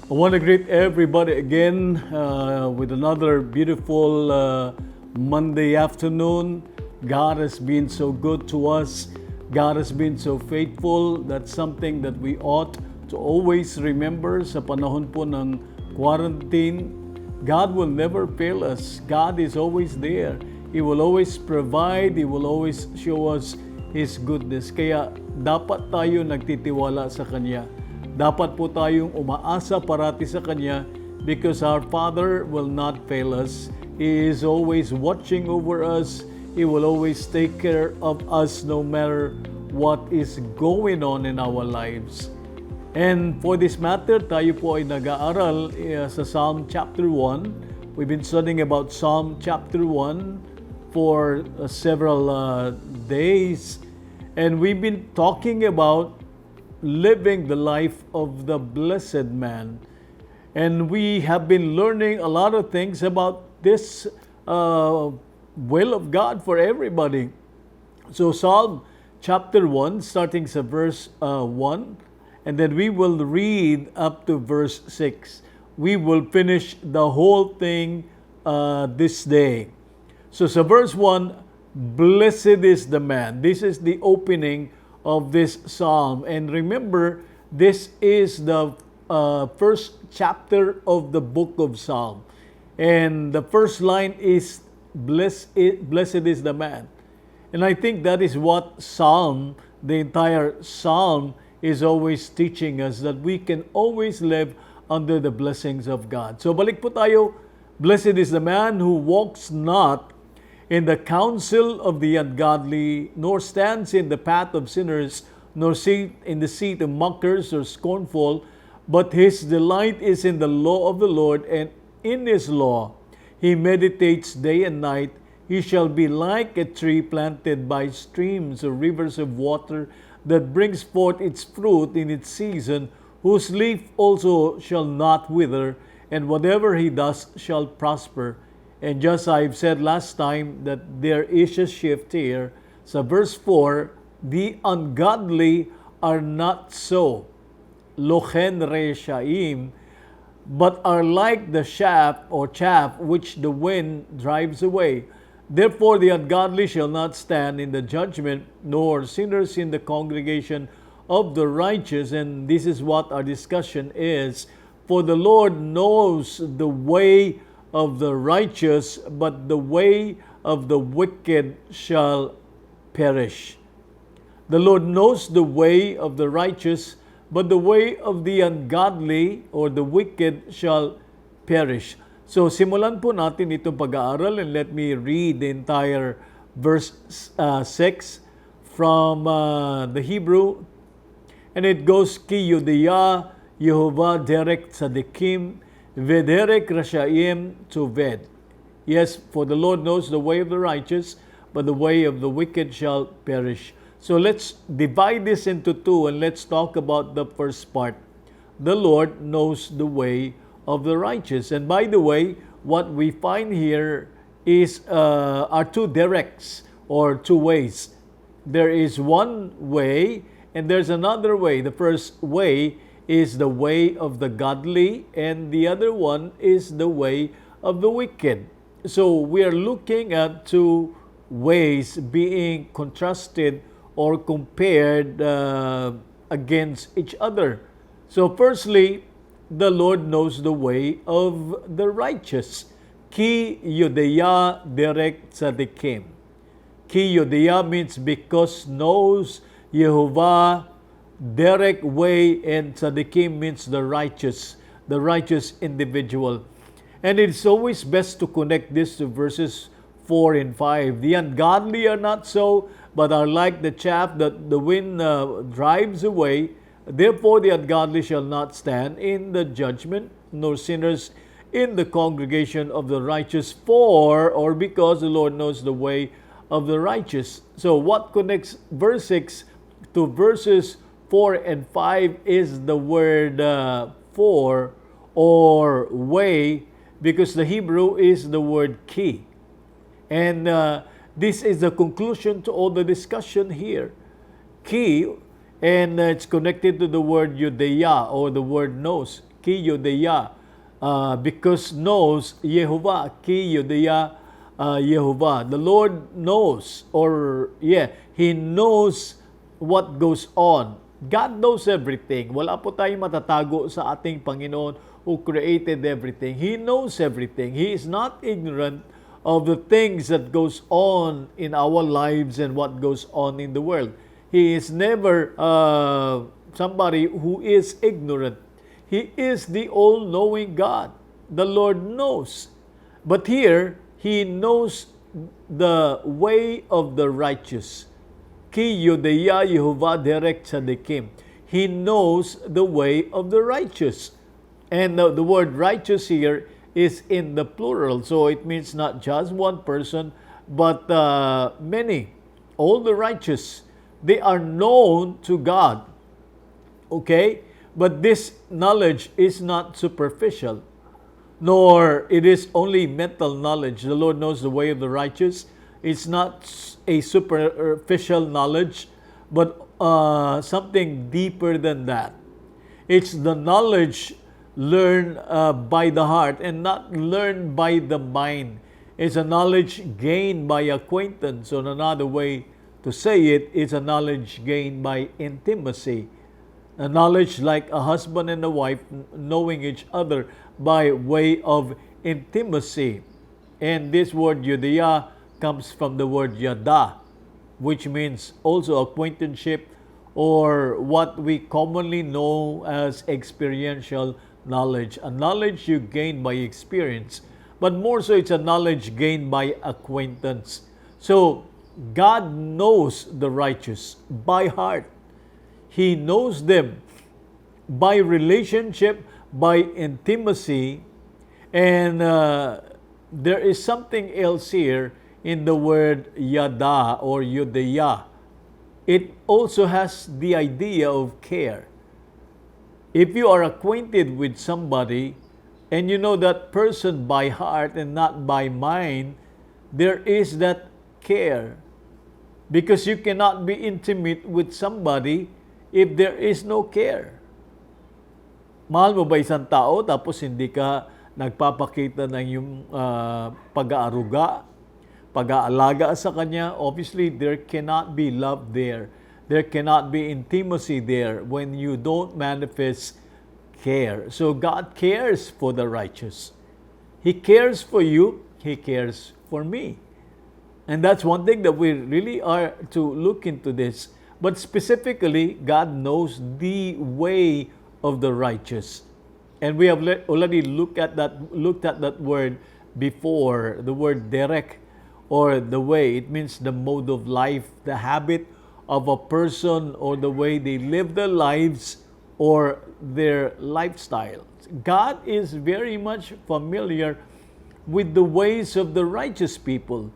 I want to greet everybody again with another beautiful Monday afternoon. God has been so good to us. God has been so faithful. That's something that we ought to always remember sa panahon po ng quarantine. God will never fail us. God is always there. He will always provide. He will always show us His goodness. Kaya dapat tayo nagtitiwala sa Kanya. Dapat po tayong umaasa parati sa Kanya because our Father will not fail us. He is always watching over us. He will always take care of us no matter what is going on in our lives. And for this matter, tayo po ay nag-aaral sa Psalm chapter 1. We've been studying about Psalm chapter 1 for several days. And we've been talking about living the life of the blessed man. And we have been learning a lot of things about this will of God for everybody. So Psalm chapter 1, starting sa verse 1, and then we will read up to verse 6. We will finish the whole thing this day. So sa verse 1, blessed is the man. This is the opening of this psalm. And remember, this is the first chapter of the book of Psalm. And the first line is, blessed is the man. And I think that is what Psalm, the entire Psalm, is always teaching us, that we can always live under the blessings of God. So balik po tayo, blessed is the man who walks not in the counsel of the ungodly, nor stands in the path of sinners, nor sit in the seat of mockers or scornful, but his delight is in the law of the Lord, and in his law he meditates day and night. He shall be like a tree planted by streams or rivers of water, that brings forth its fruit in its season, whose leaf also shall not wither, and whatever he does shall prosper. And just I've said last time that there is a shift here. So verse 4, the ungodly are not so, lochen reshaim, but are like the chaff which the wind drives away. Therefore the ungodly shall not stand in the judgment, nor sinners in the congregation of the righteous. And this is what our discussion is. For the Lord knows the way of the righteous, but the way of the wicked shall perish. The Lord knows the way of the righteous, but the way of the ungodly or the wicked shall perish. So simulan po natin itong pag-aaral, and let me read the entire verse 6 from the Hebrew. And it goes, Ki Yudiyah Yehovah derek tzadikim, Vederek Rashaim to Ved. Yes, for the Lord knows the way of the righteous, but the way of the wicked shall perish. So let's divide this into two, and let's talk about the first part. The Lord knows the way of the righteous. And by the way, what we find here is are two directs or two ways. There is one way and there's another way. The first way is the way of the godly, and the other one is the way of the wicked. So we are looking at two ways being contrasted or compared against each other. So firstly, the Lord knows the way of the righteous. Ki Yodeya derek tzadikim. Ki Yodeya means because knows Yehovah, derek way, and tzadikim means the righteous individual. And it's always best to connect this to verses 4 and 5. The ungodly are not so, but are like the chaff that the wind drives away. Therefore the ungodly shall not stand in the judgment, nor sinners in the congregation of the righteous. For, or because the Lord knows the way of the righteous. So what connects verse 6 to verses 4 and 5 is the word for or way, because the Hebrew is the word ki. And this is the conclusion to all the discussion here. Ki, and it's connected to the word Yudeya or the word knows. ki Yodeya, because knows Yehovah, ki Yodeya Yehovah. The Lord knows, or He knows what goes on. God knows everything. Wala po tayong matatago sa ating Panginoon who created everything. He knows everything. He is not ignorant of the things that goes on in our lives and what goes on in the world. He is never somebody who is ignorant. He is the all-knowing God. The Lord knows. But here, He knows the way of the righteous. Ki Yodeya Yehovah Derek Tzadikim. He knows the way of the righteous. And the word righteous here is in the plural. So it means not just one person, but many. All the righteous, they are known to God. Okay? But this knowledge is not superficial, nor it is only mental knowledge. The Lord knows the way of the righteous. It's not a superficial knowledge, but something deeper than that. It's the knowledge learned by the heart and not learned by the mind. It's a knowledge gained by acquaintance. So another way to say it is a knowledge gained by intimacy. A knowledge like a husband and a wife knowing each other by way of intimacy. And this word Yodeya comes from the word Yada, which means also acquaintanceship, or what we commonly know as experiential knowledge. A knowledge you gain by experience, but more so it's a knowledge gained by acquaintance. So God knows the righteous by heart. He knows them by relationship, by intimacy, and there is something else here in the word Yada or Yodeya. It also has the idea of care. If you are acquainted with somebody and you know that person by heart and not by mind, there is that care. Because you cannot be intimate with somebody if there is no care. Mahal mo ba isang tao tapos hindi ka nagpapakita ng yung pag-aaruga, pag-aalaga sa kanya? Obviously, there cannot be love there. There cannot be intimacy there when you don't manifest care. So God cares for the righteous. He cares for you. He cares for me. And that's one thing that we really are to look into this. But specifically, God knows the way of the righteous. And we have already looked at that word before, the word derek, or the way. It means the mode of life, the habit of a person, or the way they live their lives, or their lifestyle. God is very much familiar with the ways of the righteous people.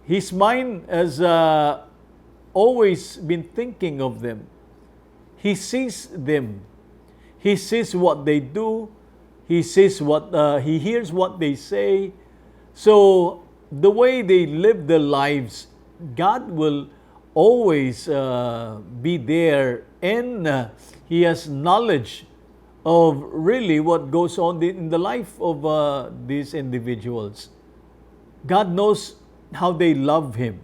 His mind has always been thinking of them. He sees them. He sees what they do. He sees he hears what they say. So the way they live their lives, God will always be there, and He has knowledge of really what goes on in the life of these individuals. God knows how they love Him.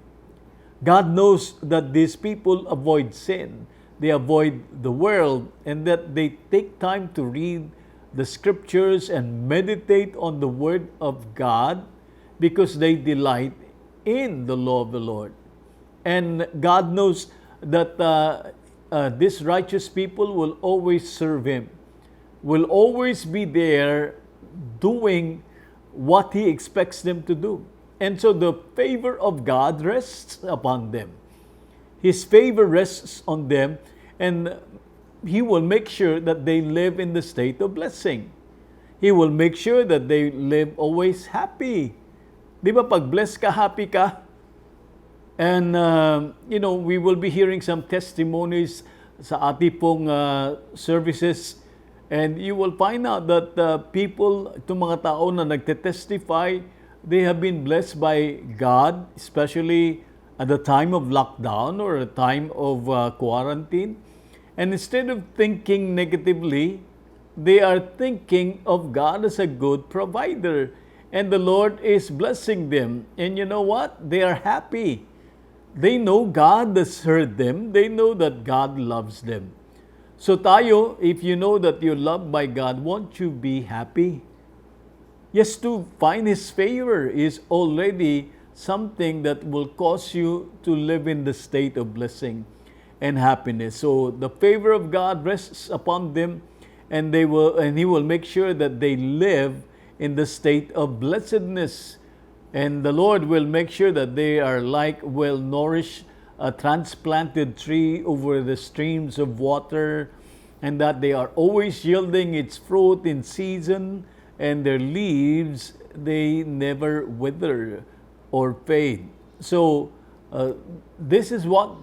God knows that these people avoid sin, they avoid the world, and that they take time to read the scriptures and meditate on the Word of God because they delight in the law of the Lord. And God knows that these righteous people will always serve Him, will always be there doing what He expects them to do. And so the favor of God rests upon them. His favor rests on them, and He will make sure that they live in the state of blessing. He will make sure that they live always happy. Di ba pag blessed ka, happy ka? And, we will be hearing some testimonies sa ating pong services, and you will find out that people, itong mga tao na nagte-testify, they have been blessed by God, especially at the time of lockdown or a time of quarantine. And instead of thinking negatively, they are thinking of God as a good provider. And the Lord is blessing them. And you know what? They are happy. They know God has heard them. They know that God loves them. So tayo, if you know that you're loved by God, won't you be happy? Yes, to find His favor is already something that will cause you to live in the state of blessing and happiness. So the favor of God rests upon them, and He will make sure that they live in the state of blessedness. And the Lord will make sure that they are like well-nourished, a transplanted tree over the streams of water, and that they are always yielding its fruit in season, and their leaves, they never wither or fade. So, this is what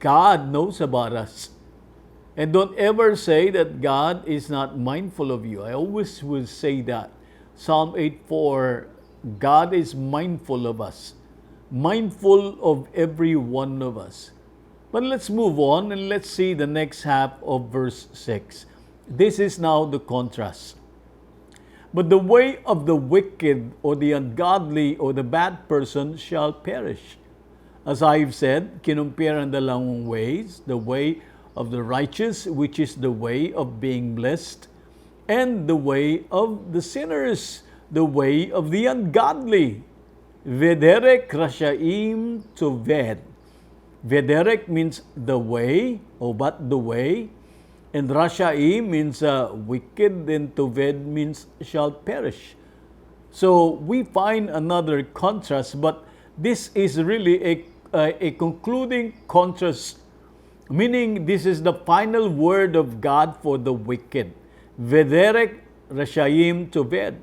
God knows about us. And don't ever say that God is not mindful of you. I always will say that. Psalm 8:4, God is mindful of us, mindful of every one of us. But let's move on and let's see the next half of verse 6. This is now the contrast. But the way of the wicked or the ungodly or the bad person shall perish. As I've said, kinumpira ang dalawang ways, the way of the righteous, which is the way of being blessed, and the way of the sinners, the way of the ungodly. Vederek rashaim toved. Vederek means the way, or but the way, and rashaim means wicked, and toved means shall perish. So we find another contrast, but this is really a concluding contrast, meaning this is the final word of God for the wicked. Vederek rashaim toved.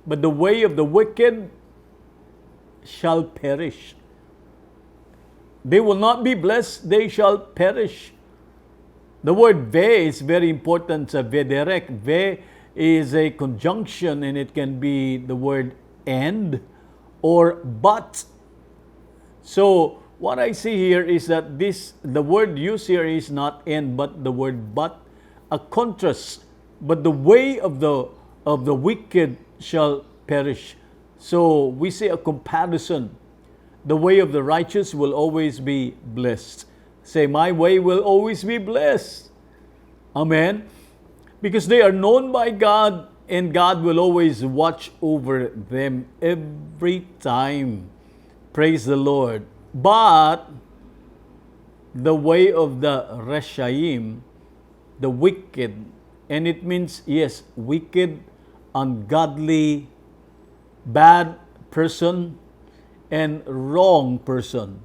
But the way of the wicked shall perish. They will not be blessed, they shall perish. The word ve is very important sa vederek. Ve is a conjunction, and it can be the word and or but. So what I see here is that the word used here is not and but, the word but, a contrast. But the way of the wicked shall perish. So we see a comparison. The way of the righteous will always be blessed. Say, my way will always be blessed. Amen. Because they are known by God, and God will always watch over them every time. Praise the Lord. But the way of the Reshaim, the wicked, and it means, yes, wicked, ungodly, bad person, and wrong person.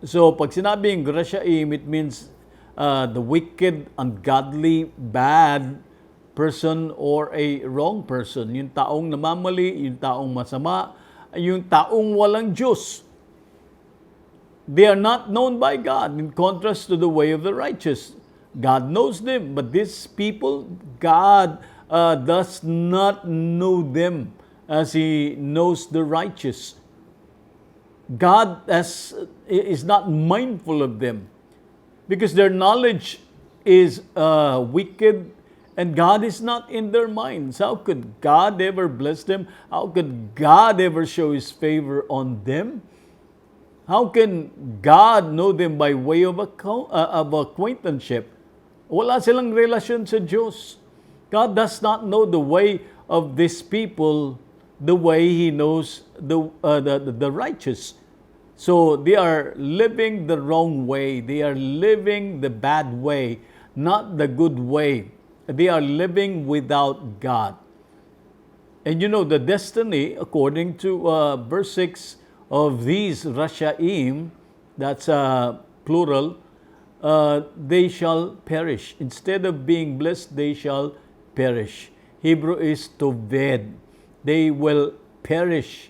So, pag sinabing Reshaim, it means the wicked, ungodly, bad person, or a wrong person. Yung taong namamali, yung taong masama, yung taong walang Diyos. They are not known by God, in contrast to the way of the righteous. God knows them, but these people, God does not know them as He knows the righteous. God is not mindful of them because their knowledge is wicked, and God is not in their minds. How could God ever bless them? How could God ever show His favor on them? How can God know them by way of acquaintanceship? Wala silang relasyon sa Diyos. God does not know the way of these people the way He knows the righteous. So they are living the wrong way. They are living the bad way, not the good way. They are living without God. And you know, the destiny, according to verse 6 of these Rashaim, that's plural, they shall perish. Instead of being blessed, they shall perish. Hebrew is toved. They will perish.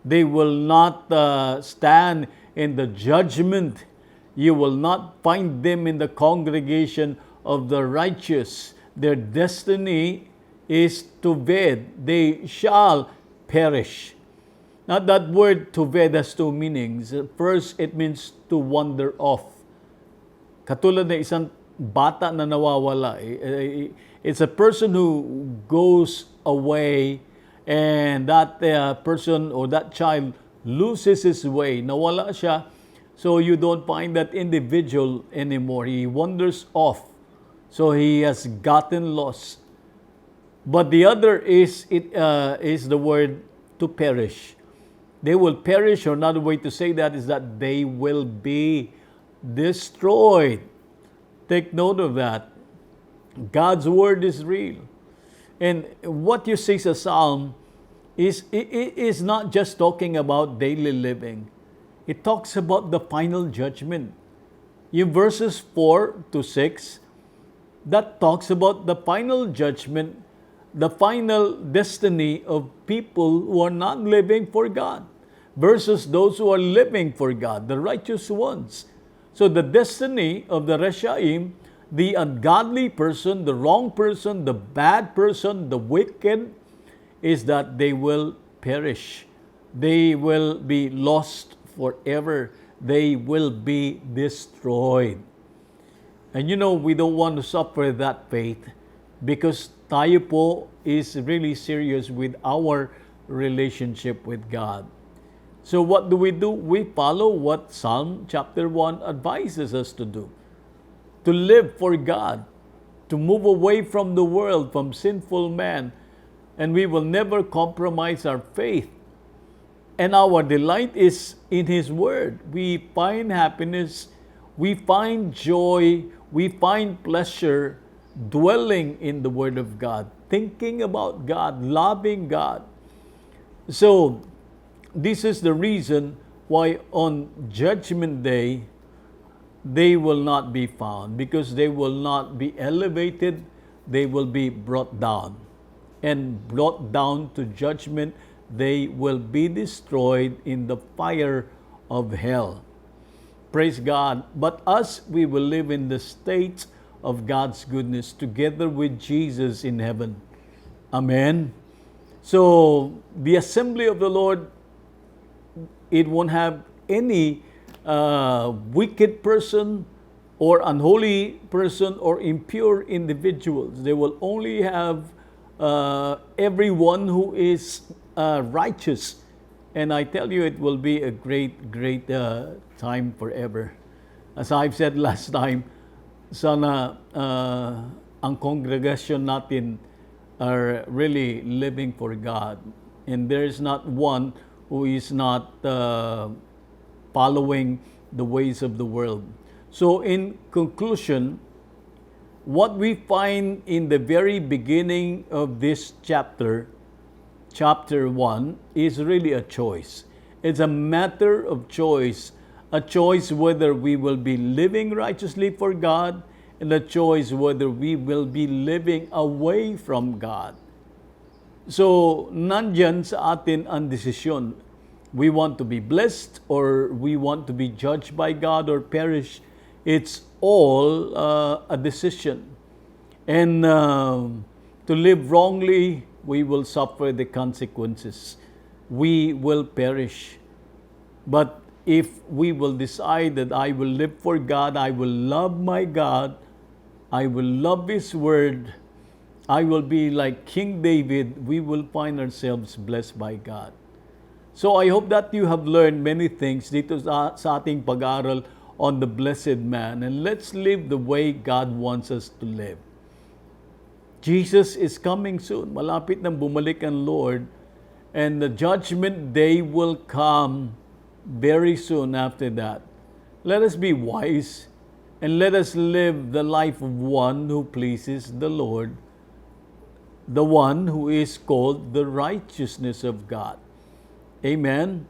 They will not stand in the judgment. You will not find them in the congregation of the righteous. Their destiny is toved. They shall perish. Now that word toved has two meanings. First, it means to wander off. Katulad na isang bata na nawawala. It's a person who goes away and that person or that child loses his way. Nawala siya. So you don't find that individual anymore. He wanders off. So he has gotten lost. But the other is the word to perish. They will perish, or another way to say that is that they will be destroyed. Take note of that. God's word is real. And what you see sa Psalm is not just talking about daily living. It talks about the final judgment. In verses 4 to 6, that talks about the final judgment, the final destiny of people who are not living for God versus those who are living for God, the righteous ones. So the destiny of the Reshaim, the ungodly person, the wrong person, the bad person, the wicked, is that they will perish. They will be lost forever. They will be destroyed. And we don't want to suffer that fate because tayo po is really serious with our relationship with God. So what do? We follow what Psalm chapter 1 advises us to do. To live for God, to move away from the world, from sinful man, and we will never compromise our faith. And our delight is in His Word. We find happiness, we find joy, we find pleasure dwelling in the Word of God, thinking about God, loving God. So, this is the reason why on Judgment Day, they will not be found because they will not be elevated, they will be brought down. And brought down to judgment, they will be destroyed in the fire of hell. Praise God. But us, we will live in the state of God's goodness together with Jesus in heaven. Amen. So, the assembly of the Lord, it won't have any wicked person or unholy person or impure individuals. They will only have everyone who is righteous. And I tell you, it will be a great, great time forever. As I've said last time, sana ang congregation natin are really living for God. And there is not one who is not following the ways of the world. So in conclusion, what we find in the very beginning of this chapter 1, is really a choice. It's a matter of choice. A choice whether we will be living righteously for God, and a choice whether we will be living away from God. So, nandyan sa atin ang desisyon. We want to be blessed or we want to be judged by God or perish. It's all a decision. And to live wrongly, we will suffer the consequences. We will perish. But if we will decide that I will live for God, I will love my God, I will love His Word, I will be like King David, we will find ourselves blessed by God. So I hope that you have learned many things dito sa ating pag-aaral on the blessed man. And let's live the way God wants us to live. Jesus is coming soon. Malapit nang bumalik ang Lord. And the judgment day will come very soon after that. Let us be wise and let us live the life of one who pleases the Lord, the one who is called the righteousness of God. Amen?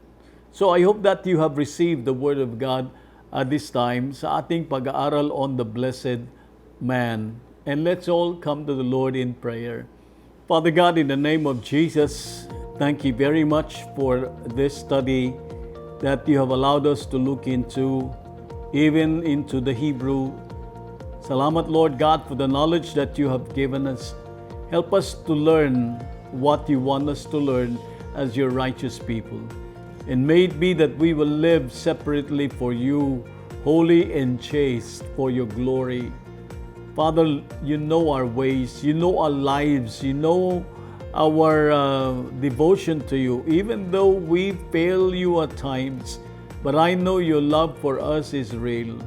So I hope that you have received the Word of God at this time sa ating pag-aaral on the blessed man. And let's all come to the Lord in prayer. Father God, in the name of Jesus, thank you very much for this study that you have allowed us to look into, even into the Hebrew. Salamat, Lord God, for the knowledge that you have given us. Help us to learn what you want us to learn as your righteous people. And may it be that we will live separately for you, holy and chaste for your glory. Father, you know our ways, you know our lives, you know our devotion to you, even though we fail you at times. But I know your love for us is real.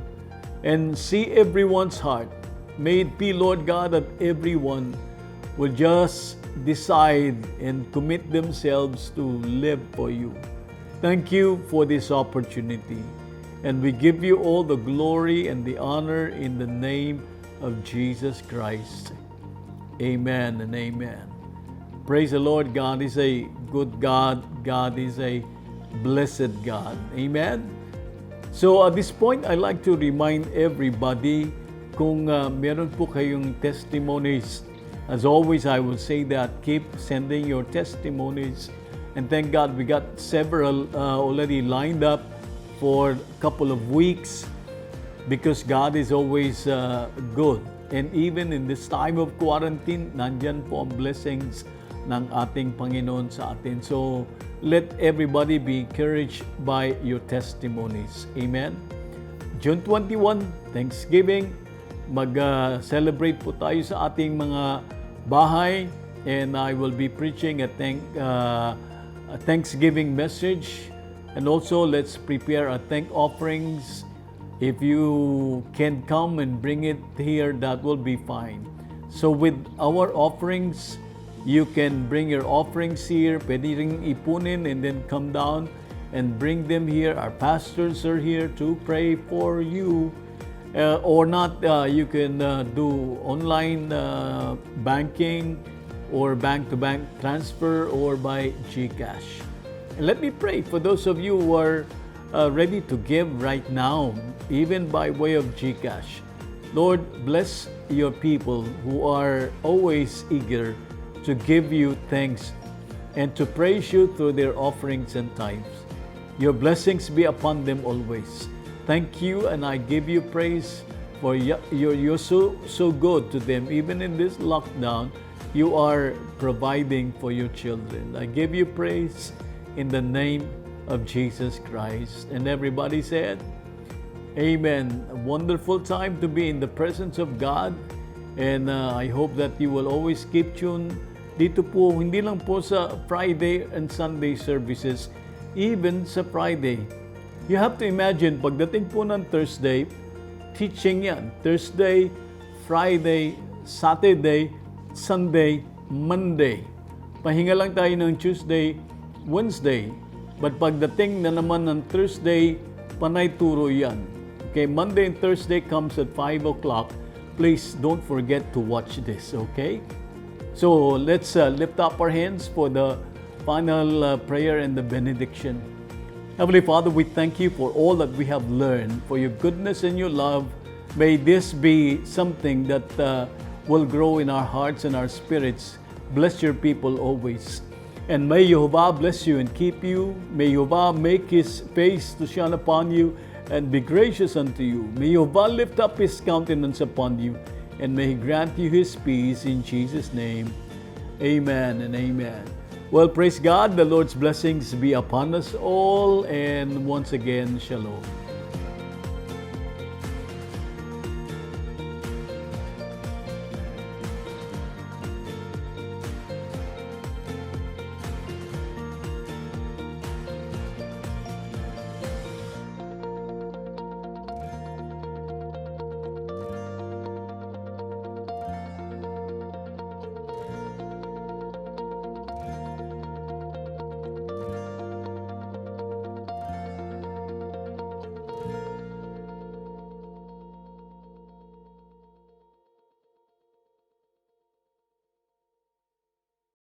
And see everyone's heart. May it be, Lord God, that everyone will just decide and commit themselves to live for you. Thank you for this opportunity. And we give you all the glory and the honor in the name of Jesus Christ. Amen and amen. Praise the Lord. God is a good God. God is a blessed God. Amen. So at this point, I'd like to remind everybody kung meron po kayong testimonies. As always, I will say that keep sending your testimonies. And thank God we got several already lined up for a couple of weeks because God is always good. And even in this time of quarantine, nandyan po ang blessings ng ating Panginoon sa atin. So, let everybody be encouraged by your testimonies. Amen? June 21, Thanksgiving. Mag-celebrate po tayo sa ating mga bahay. And I will be preaching a Thanksgiving message. And also, let's prepare a thank offerings. If you can come and bring it here, that will be fine. So with our offerings, you can bring your offerings here. Pwede ring ipunin and then come down and bring them here. Our pastors are here to pray for you. Or not, you can do online banking or bank-to-bank transfer or by GCash. And let me pray for those of you who are ready to give right now, even by way of GCash. Lord, bless your people who are always eager to give you thanks and to praise you through their offerings and tithes. Your blessings be upon them always. Thank you, and I give you praise for you're so good to them. Even in this lockdown, you are providing for your children. I give you praise in the name of Jesus Christ. And everybody said, Amen. A wonderful time to be in the presence of God. And I hope that you will always keep tuned dito po, hindi lang po sa Friday and Sunday services, even sa Friday. You have to imagine, pagdating po ng Thursday, teaching yan. Thursday, Friday, Saturday, Sunday, Monday. Pahinga lang tayo ng Tuesday, Wednesday. But pagdating na naman ng Thursday, panay turo yan. Okay, Monday and Thursday comes at 5 o'clock. Please don't forget to watch this, okay? So let's lift up our hands for the final prayer and the benediction. Heavenly Father, we thank you for all that we have learned, for your goodness and your love. May this be something that will grow in our hearts and our spirits. Bless your people always. And may Jehovah bless you and keep you. May Jehovah make his face to shine upon you and be gracious unto you. May Jehovah lift up his countenance upon you, and may he grant you his peace in Jesus' name. Amen and amen. Well, praise God. The Lord's blessings be upon us all. And once again, shalom.